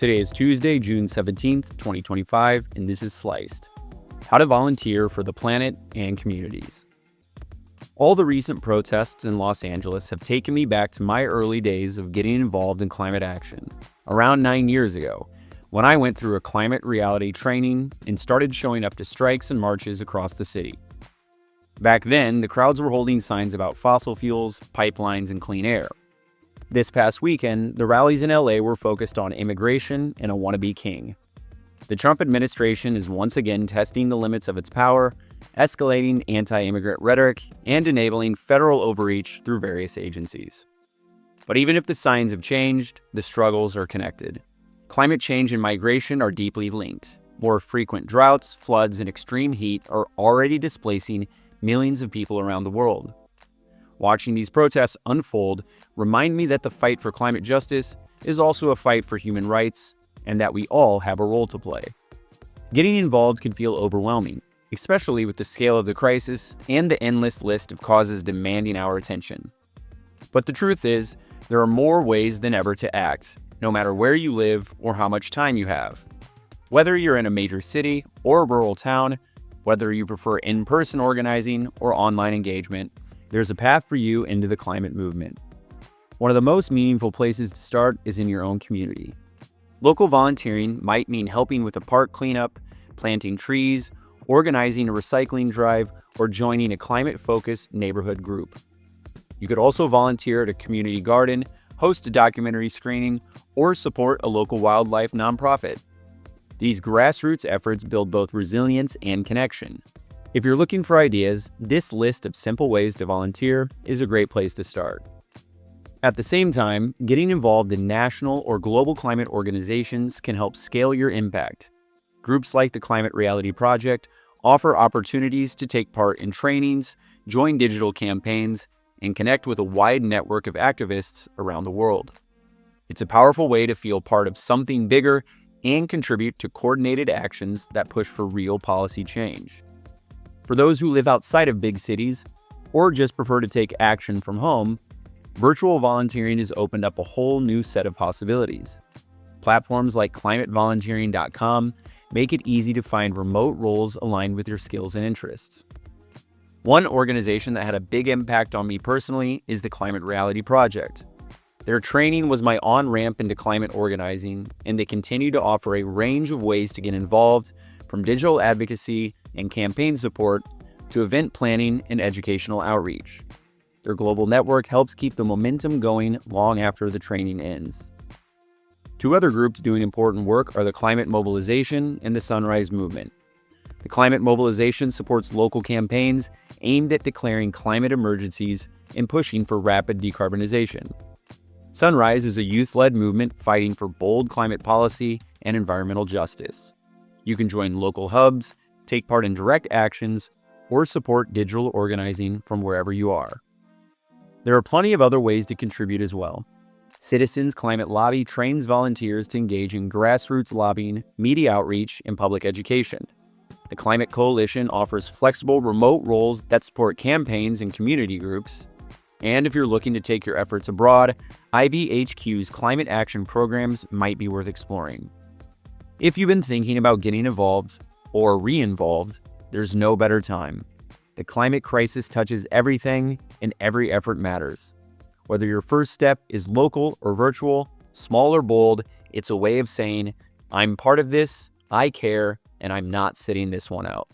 Today is Tuesday, June 17th, 2025, and this is Sliced: How to Volunteer for the Planet and Communities. All the recent protests in Los Angeles have taken me back to my early days of getting involved in climate action, around 9 years ago, when I went through a climate reality training and started showing up to strikes and marches across the city. Back then, the crowds were holding signs about fossil fuels, pipelines, and clean air. This past weekend, the rallies in LA were focused on immigration and a wannabe king. The Trump administration is once again testing the limits of its power, escalating anti-immigrant rhetoric, and enabling federal overreach through various agencies. But even if the signs have changed, the struggles are connected. Climate change and migration are deeply linked. More frequent droughts, floods, and extreme heat are already displacing millions of people around the world. Watching these protests unfold remind me that the fight for climate justice is also a fight for human rights, and that we all have a role to play. Getting involved can feel overwhelming, especially with the scale of the crisis and the endless list of causes demanding our attention. But the truth is, there are more ways than ever to act, no matter where you live or how much time you have. Whether you're in a major city or a rural town, whether you prefer in-person organizing or online engagement, there's a path for you into the climate movement. One of the most meaningful places to start is in your own community. Local volunteering might mean helping with a park cleanup, planting trees, organizing a recycling drive, or joining a climate-focused neighborhood group. You could also volunteer at a community garden, host a documentary screening, or support a local wildlife nonprofit. These grassroots efforts build both resilience and connection. If you're looking for ideas, this list of simple ways to volunteer is a great place to start. At the same time, getting involved in national or global climate organizations can help scale your impact. Groups like the Climate Reality Project offer opportunities to take part in trainings, join digital campaigns, and connect with a wide network of activists around the world. It's a powerful way to feel part of something bigger and contribute to coordinated actions that push for real policy change. For those who live outside of big cities, or just prefer to take action from home, virtual volunteering has opened up a whole new set of possibilities. Platforms like climatevolunteering.com make it easy to find remote roles aligned with your skills and interests. One organization that had a big impact on me personally is the Climate Reality Project. Their training was my on-ramp into climate organizing, and they continue to offer a range of ways to get involved, from digital advocacy and campaign support to event planning and educational outreach. Their global network helps keep the momentum going long after the training ends. Two other groups doing important work are the Climate Mobilization and the Sunrise Movement. The Climate Mobilization supports local campaigns aimed at declaring climate emergencies and pushing for rapid decarbonization. Sunrise is a youth-led movement fighting for bold climate policy and environmental justice. You can join local hubs, take part in direct actions, or support digital organizing from wherever you are. There are plenty of other ways to contribute as well. Citizens Climate Lobby trains volunteers to engage in grassroots lobbying, media outreach, and public education. The Climate Coalition offers flexible remote roles that support campaigns and community groups. And if you're looking to take your efforts abroad, IVHQ's climate action programs might be worth exploring. If you've been thinking about getting involved or re-involved, there's no better time. The climate crisis touches everything, and every effort matters. Whether your first step is local or virtual, small or bold, it's a way of saying, I'm part of this, I care, and I'm not sitting this one out.